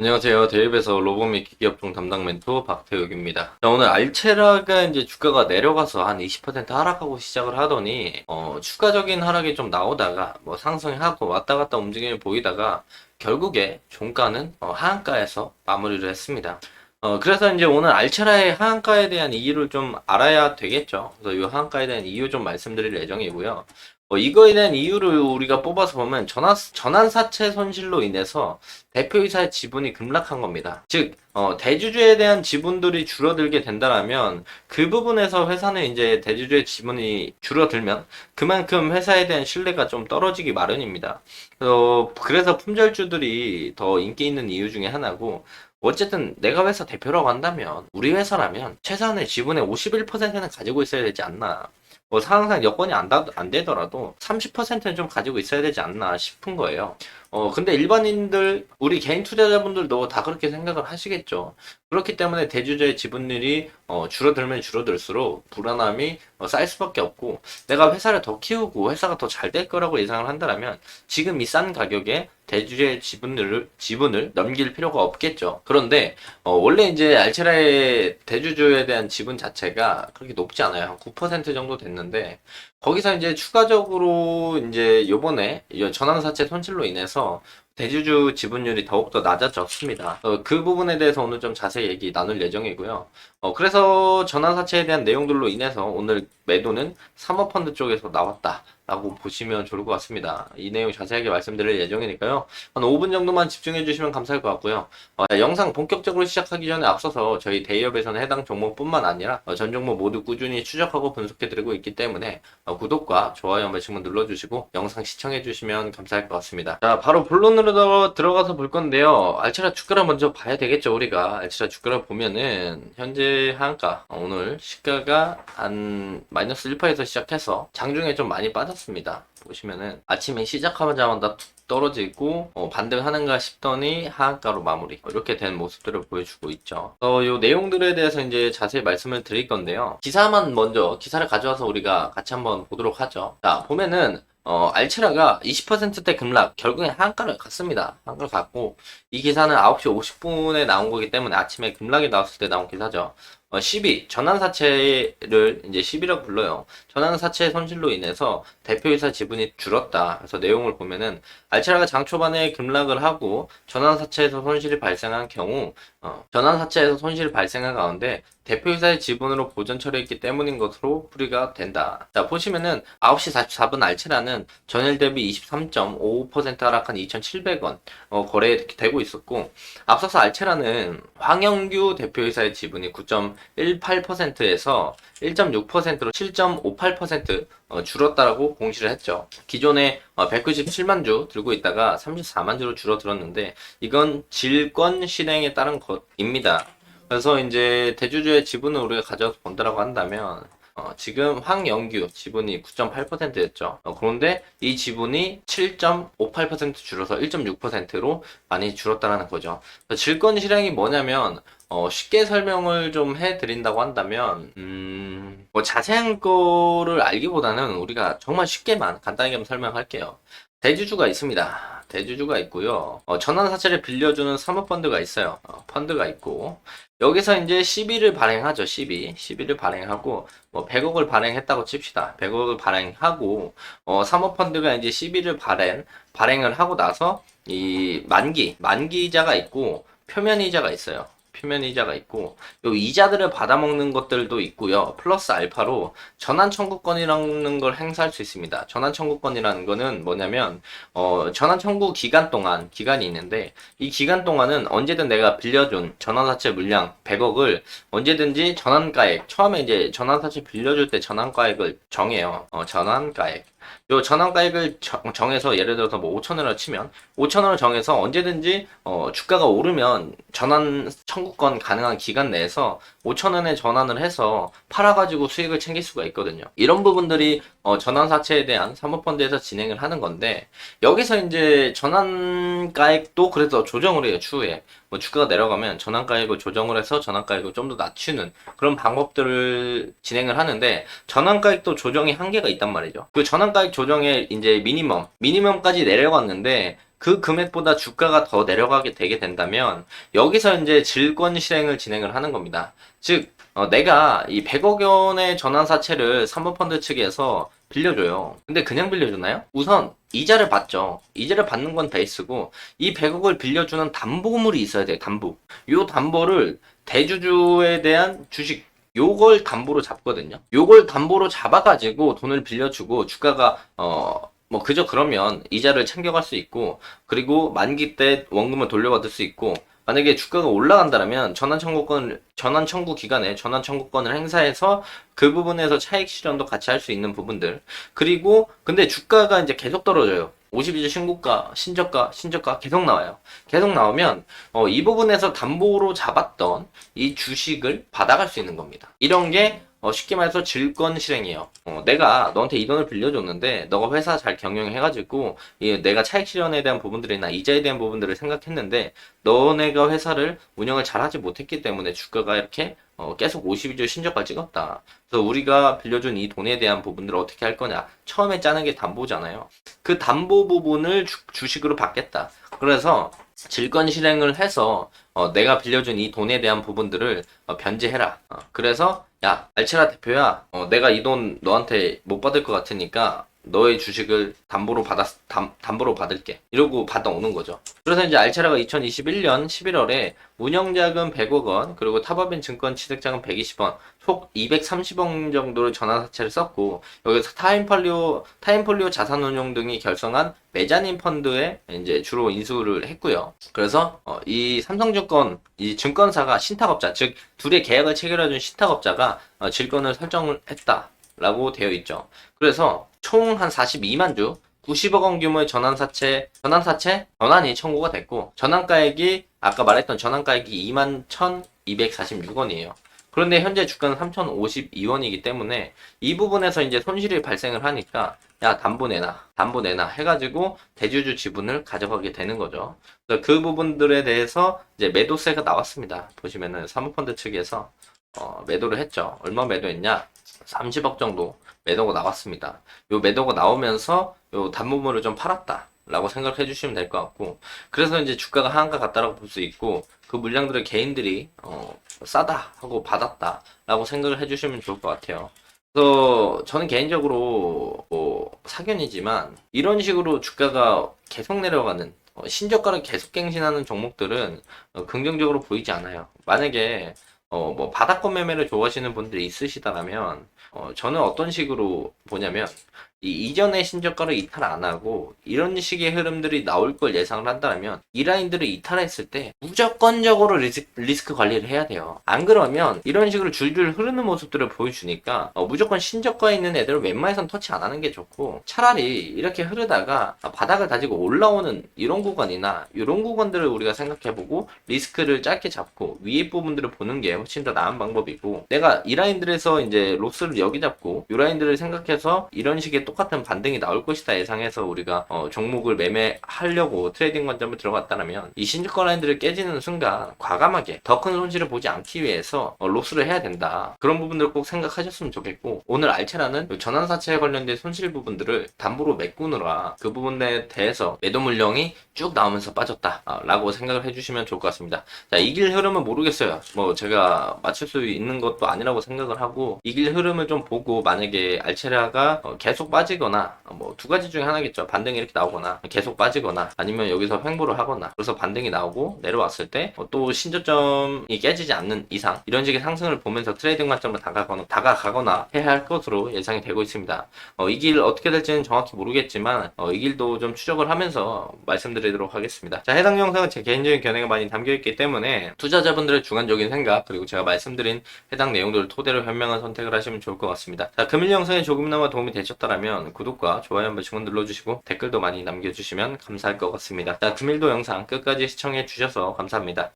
안녕하세요. 대입에서 로보미 기기업종 담당 멘토 박태욱입니다. 자, 오늘 알체라가 이제 주가가 내려가서 한 20% 하락하고 시작을 하더니, 추가적인 하락이 좀 나오다가, 상승하고 왔다 갔다 움직임이 보이다가, 결국에 종가는 하한가에서 마무리를 했습니다. 그래서 이제 오늘 알체라의 하한가에 대한 이유를 좀 알아야 되겠죠. 그래서 이 하한가에 대한 이유 좀 말씀드릴 예정이고요. 이거에 대한 이유를 우리가 뽑아서 보면 전환사채 손실로 인해서 대표이사의 지분이 급락한 겁니다. 즉, 대주주에 대한 지분들이 줄어들게 된다면 그 부분에서 회사는 이제 대주주의 지분이 줄어들면 그만큼 회사에 대한 신뢰가 좀 떨어지기 마련입니다. 그래서 품절주들이 더 인기 있는 이유 중에 하나고, 어쨌든 내가 회사 대표라고 한다면 우리 회사라면 최소한의 지분의 51%는 가지고 있어야 되지 않나. 상황상 여건이 안 되더라도 30%는 좀 가지고 있어야 되지 않나 싶은 거예요. 근데 일반인들, 우리 개인 투자자분들도 다 그렇게 생각을 하시겠죠. 그렇기 때문에 대주주의 지분율이 줄어들면 줄어들수록 불안함이 쌓일 수밖에 없고, 내가 회사를 더 키우고 회사가 더 잘 될 거라고 예상을 한다면 지금 이 싼 가격에 대주주의 지분을 넘길 필요가 없겠죠. 그런데 원래 이제 알체라의 대주주에 대한 지분 자체가 그렇게 높지 않아요. 한 9% 정도 됐는데, 거기서 이제 추가적으로 이제 요번에 전환사채 손실로 인해서 대주주 지분율이 더욱더 낮아졌습니다. 그 부분에 대해서 오늘 좀 자세히 얘기 나눌 예정이고요. 그래서 전환사채에 대한 내용들로 인해서 오늘 매도는 사모펀드 쪽에서 나왔다 라고 보시면 좋을 것 같습니다. 이 내용 자세하게 말씀드릴 예정이니까요. 한 5분 정도만 집중해 주시면 감사할 것 같고요. 영상 본격적으로 시작하기 전에 앞서서 저희 대기업에서는 해당 종목뿐만 아니라 전 종목 모두 꾸준히 추적하고 분석해 드리고 있기 때문에 구독과 좋아요 한 번씩만 눌러주시고 영상 시청해 주시면 감사할 것 같습니다. 자, 바로 본론으로 들어가서 볼 건데요. 알체라 주가를 먼저 봐야 되겠죠. 우리가 알체라 주가를 보면은 현재 하한가, 오늘 시가가 한 마이너스 1%에서 시작해서 장중에 좀 많이 빠졌습니다. 보시면은 아침에 시작하자마자 툭 떨어지고 반등하는가 싶더니 하한가로 마무리, 이렇게 된 모습들을 보여주고 있죠. 요 내용들에 대해서 이제 자세히 말씀을 드릴 건데요. 기사를 가져와서 우리가 같이 한번 보도록 하죠. 자, 보면은 알체라가 20%대 급락, 결국엔 하한가를 갔습니다. 하한가를 갔고, 이 기사는 9시 50분에 나온 거기 때문에 아침에 급락이 나왔을 때 나온 기사죠. 12, 전환사채를 이제 10이라고 불러요. 전환사채 손실로 인해서 대표이사 지분이 줄었다. 그래서 내용을 보면은 알체라가 장 초반에 급락을 하고 전환사채에서 손실이 발생한 경우, 전환사채에서 손실이 발생한 가운데 대표이사의 지분으로 보전 처리했기 때문인 것으로 풀이가 된다. 자, 보시면은 9시 44분 알체라는 전일 대비 23.55% 하락한 2,700원 거래되고 있었고, 앞서서 알체라는 황영규 대표이사의 지분이 9.18%에서 1.6%로 7.58% 줄었다라고 공시를 했죠. 기존에 197만 주 들고 있다가 34만 주로 줄어들었는데, 이건 질권 실행에 따른 것입니다. 그래서 이제 대주주의 지분을 우리가 가져와서 본다라고 한다면, 지금 황영규 지분이 9.8%였죠. 그런데 이 지분이 7.58% 줄어서 1.6%로 많이 줄었다라는 거죠. 질권 실행이 뭐냐면, 쉽게 설명을 좀 해드린다고 한다면, 자세한 거를 알기보다는 우리가 정말 쉽게만 간단하게 한번 설명할게요. 대주주가 있습니다. 대주주가 있고요. 전환사채를 빌려주는 사모펀드가 있어요. 펀드가 있고, 여기서 이제 시비를 발행하죠. 시비를 발행하고, 100억을 발행했다고 칩시다. 100억을 발행하고, 사모펀드가 이제 시비를 발행을 하고 나서, 이 만기이자가 있고, 표면이자가 있어요. 표면이자가 있고, 요 이자들을 받아먹는 것들도 있고요. 플러스 알파로 전환 청구권이라는 걸 행사할 수 있습니다. 전환 청구권이라는 거는 뭐냐면, 전환 청구 기간이 있는데, 이 기간 동안은 언제든 내가 빌려준 전환사채 물량 100억을 언제든지 전환가액, 처음에 이제 전환사채 빌려줄 때 전환가액을 정해요. 전환가액. 요 전환가액을 정해서, 예를 들어서 뭐 5천원을 치면 5천원을 정해서 언제든지 주가가 오르면 전환 청구권 가능한 기간 내에서 5천원에 전환을 해서 팔아가지고 수익을 챙길 수가 있거든요. 이런 부분들이 전환사채에 대한 사모펀드에서 진행을 하는 건데, 여기서 이제 전환가액도 그래서 조정을 해요. 추후에 주가가 내려가면 전환가액을 조정을 해서 전환가액을 좀 더 낮추는 그런 방법들을 진행을 하는데, 전환가액도 조정이 한계가 있단 말이죠. 그 전환가액 조정의 이제 미니멈까지 내려갔는데, 그 금액보다 주가가 더 내려가게 되게 된다면 여기서 이제 질권 실행을 진행을 하는 겁니다. 즉 내가 이 100억 원의 전환사채를 사모펀드 측에서 빌려줘요. 근데 그냥 빌려주나요? 우선 이자를 받죠. 이자를 받는 건 베이스고 이 100억을 빌려주는 담보물이 있어야 돼요. 담보. 요 담보를 대주주에 대한 주식 요걸 담보로 잡거든요. 요걸 담보로 잡아가지고 돈을 빌려주고 주가가 뭐 그저 그러면 이자를 챙겨갈 수 있고 그리고 만기 때 원금을 돌려받을 수 있고 만약에 주가가 올라간다면 전환 청구 기간에 전환 청구권을 행사해서 그 부분에서 차익 실현도 같이 할 수 있는 부분들. 그리고 근데 주가가 이제 계속 떨어져요. 52주 신고가, 신저가 계속 나와요. 계속 나오면 이 부분에서 담보로 잡았던 이 주식을 받아갈 수 있는 겁니다. 이런 게 쉽게 말해서 질권 실행이에요. 내가 너한테 이 돈을 빌려줬는데 너가 회사 잘 경영해가지고 내가 차익 실현에 대한 부분들이나 이자에 대한 부분들을 생각했는데 너네가 회사를 운영을 잘하지 못했기 때문에 주가가 이렇게 계속 52주 신저가 찍었다. 그래서 우리가 빌려준 이 돈에 대한 부분들을 어떻게 할 거냐. 처음에 짜는 게 담보잖아요. 그 담보 부분을 주식으로 받겠다. 그래서 질권 실행을 해서 내가 빌려준 이 돈에 대한 부분들을 변제해라. 그래서 야 알체라 대표야 내가 이 돈 너한테 못 받을 것 같으니까 너의 주식을 담보로 받을게. 이러고 받아오는 거죠. 그래서 이제 알체라가 2021년 11월에 운영자금 100억 원, 그리고 타법인 증권 취득자금 120원, 총 230억 정도를 전환사채를 썼고, 여기서 타임폴리오 자산운용 등이 결성한 메자닌 펀드에 이제 주로 인수를 했고요. 그래서 이 삼성증권, 이 증권사가 신탁업자, 즉 둘의 계약을 체결해준 신탁업자가 질권을 설정을 했다. 라고 되어 있죠. 그래서 총 한 42만 주 90억 원 규모의 전환이 청구가 됐고 전환가액이 아까 말했던 전환가액이 21,246원이에요. 그런데 현재 주가는 3,052원이기 때문에 이 부분에서 이제 손실이 발생을 하니까 야 담보 내놔 해가지고 대주주 지분을 가져가게 되는 거죠. 그래서 그 부분들에 대해서 이제 매도세가 나왔습니다. 보시면은 사모펀드 측에서 매도를 했죠. 얼마 매도했냐? 30억 정도 매도가 나왔습니다. 요 매도가 나오면서 요 담보물을 좀 팔았다 라고 생각해 주시면 될 것 같고, 그래서 이제 주가가 하한가 같다라고 볼 수 있고, 그 물량들을 개인들이 싸다 하고 받았다 라고 생각을 해 주시면 좋을 것 같아요. 그래서 저는 개인적으로 사견이지만 이런 식으로 주가가 계속 내려가는 신저가를 계속 갱신하는 종목들은 긍정적으로 보이지 않아요. 만약에 뭐 바닥권 매매를 좋아하시는 분들이 있으시다면 저는 어떤 식으로 보냐면 이전의 신저가를 이탈 안 하고 이런 식의 흐름들이 나올 걸 예상을 한다면 이 라인들을 이탈했을 때 무조건적으로 리스크 관리를 해야 돼요. 안 그러면 이런 식으로 줄줄 흐르는 모습들을 보여주니까 무조건 신저가에 있는 애들을 웬만해선 터치 안 하는 게 좋고, 차라리 이렇게 흐르다가 바닥을 다지고 올라오는 이런 구간이나 이런 구간들을 우리가 생각해보고 리스크를 짧게 잡고 위에 부분들을 보는 게 훨씬 더 나은 방법이고, 내가 이 라인들에서 이제 로스를 여기 잡고 이 라인들을 생각해서 이런 식의 똑같은 반등이 나올 것이다 예상해서 우리가 종목을 매매하려고 트레이딩 관점을 들어갔다면 이 신주가 라인들을 깨지는 순간 과감하게 더 큰 손실을 보지 않기 위해서 로스를 해야 된다. 그런 부분들을 꼭 생각하셨으면 좋겠고, 오늘 알체라는 전환사채에 관련된 손실 부분들을 담보로 메꾸느라 그 부분에 대해서 매도 물량이 쭉 나오면서 빠졌다 라고 생각을 해주시면 좋을 것 같습니다. 자, 이길 흐름은 모르겠어요. 뭐 제가 맞출 수 있는 것도 아니라고 생각을 하고, 이길 흐름을 좀 보고 만약에 알체라가 계속 빠지거나 뭐 두 가지 중에 하나겠죠. 반등이 이렇게 나오거나 계속 빠지거나 아니면 여기서 횡보를 하거나, 그래서 반등이 나오고 내려왔을 때 또 신저점이 깨지지 않는 이상 이런 식의 상승을 보면서 트레이딩 관점으로 다가가거나 해야 할 것으로 예상이 되고 있습니다. 이 길 어떻게 될지는 정확히 모르겠지만 이 길도 좀 추적을 하면서 말씀드리도록 하겠습니다. 자, 해당 영상은 제 개인적인 견해가 많이 담겨있기 때문에 투자자분들의 주관적인 생각, 그리고 제가 말씀드린 해당 내용들을 토대로 현명한 선택을 하시면 좋을 것 같습니다. 자, 금일 영상이 조금나마 도움이 되셨다면 구독과 좋아요 한 번씩은 눌러주시고 댓글도 많이 남겨주시면 감사할 것 같습니다. 자, 금일도 영상 끝까지 시청해 주셔서 감사합니다.